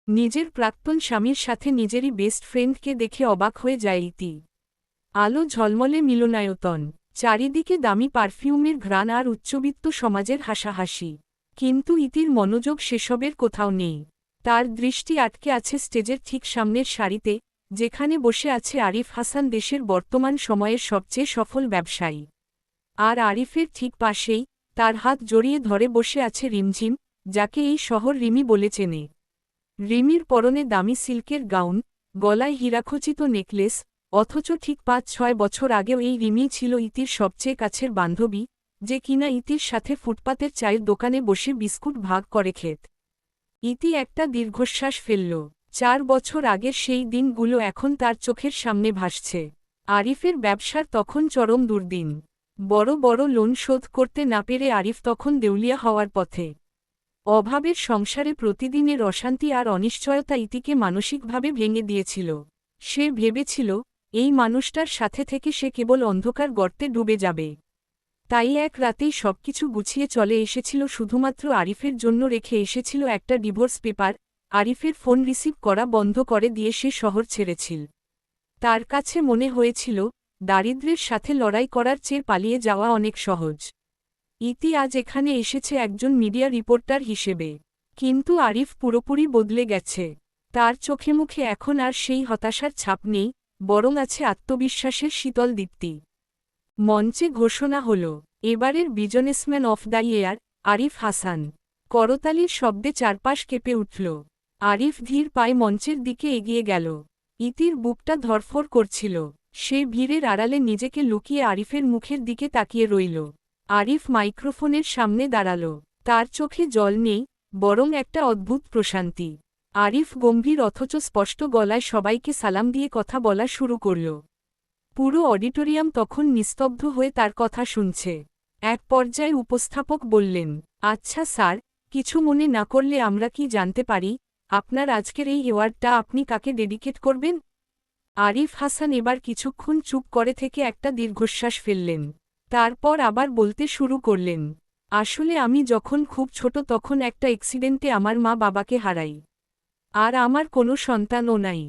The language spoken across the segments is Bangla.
নিজের প্রাক্তন স্বামীর সাথে নিজেরই বেস্ট ফ্রেন্ডকে দেখে অবাক হয়ে যায় ইতি। আলো ঝলমলে মিলনায়তন, চারিদিকে দামি পারফিউমের ঘ্রাণ আর উচ্চবিত্ত সমাজের হাসাহাসি। কিন্তু ইতির মনোযোগ সেসবের কোথাও নেই। তার দৃষ্টি আটকে আছে স্টেজের ঠিক সামনের সারিতে, যেখানে বসে আছে আরিফ হাসান, দেশের বর্তমান সময়ের সবচেয়ে সফল ব্যবসায়ী। আর আরিফের ঠিক পাশেই, তার হাত জড়িয়ে ধরে বসে আছে রিমঝিম, যাকে এই শহর রিমি বলে চেনে। রিমির পরনে দামি সিল্কের গাউন, গলায় হীরাখচিত নেকলেস, অথচ ঠিক ৫-৬ বছর আগেও এই রিমি ছিল ইতির সবচেয়ে কাছের বান্ধবী, যে কিনা ইতির সাথে ফুটপাতের চায়ের দোকানে বসে বিস্কুট ভাগ করে খেত। ইতি একটা দীর্ঘশ্বাস ফেলল। ৪ বছর আগের সেই দিনগুলো এখন তার চোখের সামনে ভাসছে। আরিফের ব্যবসার তখন চরম দুর্দিন। বড় বড় লোন শোধ করতে না পেরে আরিফ তখন দেউলিয়া হওয়ার পথে। অভাবের সংসারে প্রতিদিনের অশান্তি আর অনিশ্চয়তা ইতিকে মানসিকভাবে ভেঙে দিয়েছিল। সে ভেবেছিল, এই মানুষটার সাথে থেকে সে কেবল অন্ধকার গর্তে ডুবে যাবে। তাই এক রাতেই সবকিছু গুছিয়ে চলে এসেছিল, শুধুমাত্র আরিফের জন্য রেখে এসেছিল একটা ডিভোর্স পেপার। আরিফের ফোন রিসিভ করা বন্ধ করে দিয়ে সে শহর ছেড়েছিল। তার কাছে মনে হয়েছিল, দারিদ্র্যের সাথে লড়াই করার চেয়ে পালিয়ে যাওয়া অনেক সহজ। ইতি আজ এখানে এসেছে একজন মিডিয়া রিপোর্টার হিসেবে। কিন্তু আরিফ পুরোপুরি বদলে গেছে। তার চোখে মুখে এখন আর সেই হতাশার ছাপ নেই, বরং আছে আত্মবিশ্বাসের শীতল দীপ্তি। মঞ্চে ঘোষণা হল, এবারের businessman of the year, Arif Hasan. করতালির শব্দে চারপাশ কেঁপে উঠল। আরিফ ধীর পায়ে মঞ্চের দিকে এগিয়ে গেল। ইতির বুকটা ধরফর করছিল। সে ভিড়ের আড়ালে নিজেকে লুকিয়ে আরিফের মুখের দিকে তাকিয়ে রইল। আরিফ মাইক্রোফোনের সামনে দাঁড়াল। তার চোখে জল নেই, বরং একটা অদ্ভুত প্রশান্তি। আরিফ গম্ভীর অথচ স্পষ্ট গলায় সবাইকে সালাম দিয়ে কথা বলা শুরু করল। পুরো অডিটোরিয়াম তখন নিস্তব্ধ হয়ে তার কথা শুনছে। এক পর্যায়ে উপস্থাপক বললেন, আচ্ছা স্যার, কিছু মনে না করলে আমরা কি জানতে পারি, আপনার আজকের এই অ্যাওয়ার্ডটা আপনি কাকে ডেডিকেট করবেন? আরিফ হাসান এবার কিছুক্ষণ চুপ করে থেকে একটা দীর্ঘশ্বাস ফেললেন। তারপর আবার বলতে শুরু করলেন, আসলে আমি যখন খুব ছোট তখন একটা অ্যাক্সিডেন্টে আমার মা বাবাকে হারাই। আর আমার কোনো সন্তানও নাই।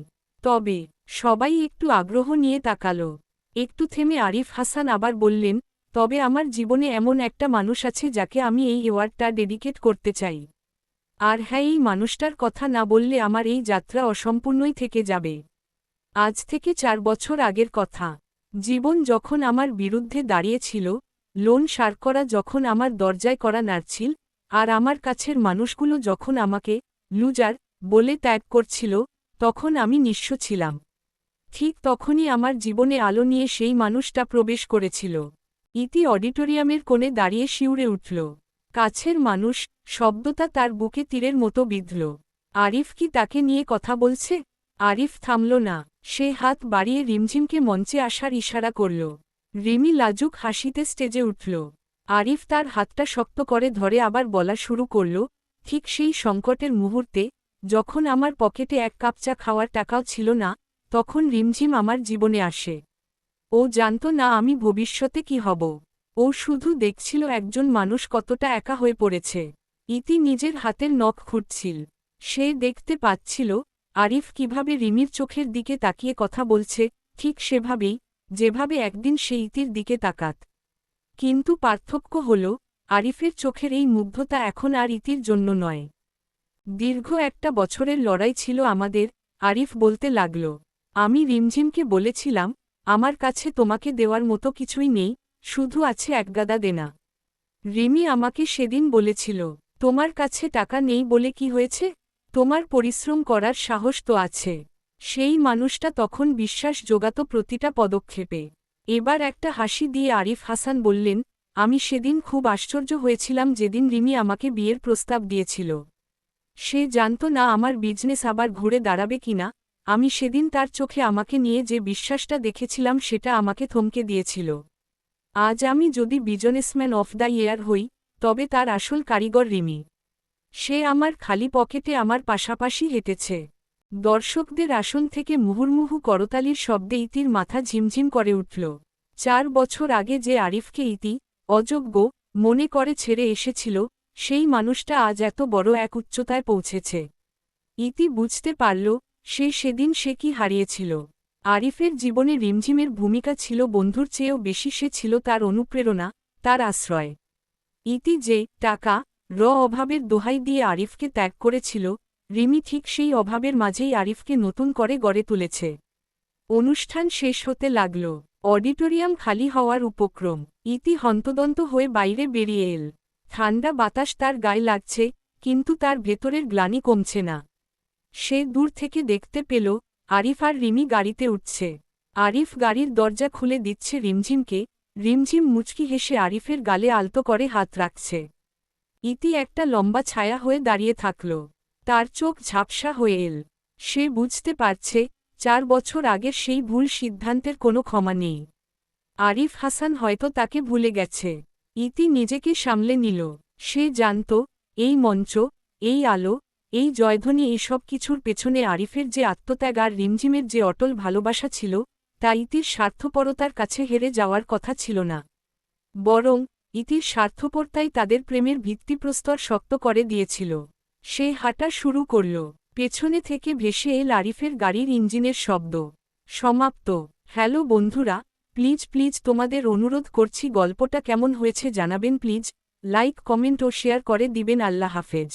তবে সবাই একটু আগ্রহ নিয়ে তাকালো। একটু থেমে আরিফ হাসান আবার বললেন, তবে আমার জীবনে এমন একটা মানুষ আছে যাকে আমি এই অ্যাওয়ার্ডটা ডেডিকেট করতে চাই। আর হ্যাঁ, এই মানুষটার কথা না বললে আমার এই যাত্রা অসম্পূর্ণই থেকে যাবে। আজ থেকে ৪ বছর আগের কথা। জীবন যখন আমার বিরুদ্ধে দাঁড়িয়েছিল, লোন সার যখন আমার দরজায় করা নাড়ছিল, আর আমার কাছের মানুষগুলো যখন আমাকে লুজার বলে ত্যাগ করছিল, তখন আমি নিঃস্ব ছিলাম। ঠিক তখনই আমার জীবনে আলো নিয়ে সেই মানুষটা প্রবেশ করেছিল। ইতি অডিটোরিয়ামের কোণে দাঁড়িয়ে শিউরে উঠল। কাছের মানুষ শব্দটা তার বুকে তীরের মতো বিঁধল। আরিফ কি তাকে নিয়ে কথা বলছে? আরিফ থামল না। সে হাত বাড়িয়ে রিমঝিমকে মঞ্চে আসার ইশারা করল। রিমি লাজুক হাসিতে স্টেজে উঠল। আরিফ তার হাতটা শক্ত করে ধরে আবার বলা শুরু করল, ঠিক সেই সংকটের মুহূর্তে, যখন আমার পকেটে এক কাপ চা খাওয়ার টাকাও ছিল না, তখন রিমঝিম আমার জীবনে আসে। ও জানত না আমি ভবিষ্যতে কি হব। ও শুধু দেখছিল একজন মানুষ কতটা একা হয়ে পড়েছে। ইতি নিজের হাতের নখ খুঁটছিল। সে দেখতে পাচ্ছিল, আরিফ কিভাবে রিমির চোখের দিকে তাকিয়ে কথা বলছে, ঠিক সেভাবেই, যেভাবে একদিন সে ইতির দিকে তাকাত। কিন্তু পার্থক্য হল, আরিফের চোখের এই মুগ্ধতা এখন আর ইতির জন্য নয়। দীর্ঘ একটা বছরের লড়াই ছিল আমাদের, আরিফ বলতে লাগল। আমি রিমঝিমকে বলেছিলাম, আমার কাছে তোমাকে দেওয়ার মতো কিছুই নেই, শুধু আছে একগাদা দেনা। রিমি আমাকে সেদিন বলেছিল, তোমার কাছে টাকা নেই বলে কি হয়েছে, তোমার পরিশ্রম করার সাহস তো আছে। সেই মানুষটা তখন বিশ্বাস জোগাত প্রতিটা পদক্ষেপে। এবার একটা হাসি দিয়ে আরিফ হাসান বললেন, আমি সেদিন খুব আশ্চর্য হয়েছিলাম যেদিন রিমি আমাকে বিয়ের প্রস্তাব দিয়েছিল। সে জানত না আমার বিজনেস আবার ঘুরে দাঁড়াবে কিনা। আমি সেদিন তার চোখে আমাকে নিয়ে যে বিশ্বাসটা দেখেছিলাম সেটা আমাকে থমকে দিয়েছিল। আজ আমি যদি বিজনেসম্যান অফ দ্য ইয়ার হই, তবে তার আসল কারিগর রিমি। সে আমার খালি পকেটে আমার পাশাপাশি হেঁটেছে। দর্শকদের আসন থেকে মুহুর্মুহু করতালির শব্দে ইতির মাথা ঝিমঝিম করে উঠল। ৪ বছর আগে যে আরিফকে ইতি অযোগ্য মনে করে ছেড়ে এসেছিল, সেই মানুষটা আজ এত বড় এক উচ্চতায় পৌঁছেছে। ইতি বুঝতে পারল সেদিন সে কি হারিয়েছিল। আরিফের জীবনে রিমঝিমের ভূমিকা ছিল বন্ধুর চেয়েও বেশি, সে ছিল তার অনুপ্রেরণা, তার আশ্রয়। ইতি যে টাকা অভাবের দোহাই দিয়ে আরিফকে ত্যাগ করেছিল, রিমি ঠিক সেই অভাবের মাঝেই আরিফকে নতুন করে গড়ে তুলেছে। অনুষ্ঠান শেষ হতে লাগল। অডিটোরিয়াম খালি হওয়ার উপক্রম। ইতি হন্তদন্ত হয়ে বাইরে বেরিয়ে এল। ঠান্ডা বাতাস তার গায়ে লাগছে, কিন্তু তার ভেতরের গ্লানি কমছে না। সে দূর থেকে দেখতে পেল আরিফ আর রিমি গাড়িতে উঠছে। আরিফ গাড়ির দরজা খুলে দিচ্ছে রিমঝিমকে, রিমঝিম মুচকি হেসে আরিফের গালে আলতো করে হাত রাখছে। ইতি একটা লম্বা ছায়া হয়ে দাঁড়িয়ে থাকল। তার চোখ ঝাপসা হয়ে এল। সে বুঝতে পারছে 4 বছর আগের সেই ভুল সিদ্ধান্তের কোনো ক্ষমা নেই। আরিফ হাসান হয়তো তাকে ভুলে গেছে। ইতি নিজেকে সামলে নিল। সে জানত এই মঞ্চ, এই আলো, এই জয়ধ্বনি, এসব কিছুর পেছনে আরিফের যে আত্মত্যাগ আর রিমঝিমের যে অটল ভালোবাসা ছিল, তা ইতির স্বার্থপরতার কাছে হেরে যাওয়ার কথা ছিল না। বরং ইতির স্বার্থপরতাই তাদের প্রেমের ভিত্তিপ্রস্তর শক্ত করে দিয়েছিল। সে হাঁটা শুরু করল। পেছনে থেকে ভেসে এল আরিফের গাড়ির ইঞ্জিনের শব্দ। সমাপ্ত। হ্যালো বন্ধুরা, প্লিজ তোমাদের অনুরোধ করছি, গল্পটা কেমন হয়েছে জানাবেন প্লিজ। লাইক, কমেন্ট ও শেয়ার করে দিবেন। আল্লাহ হাফেজ।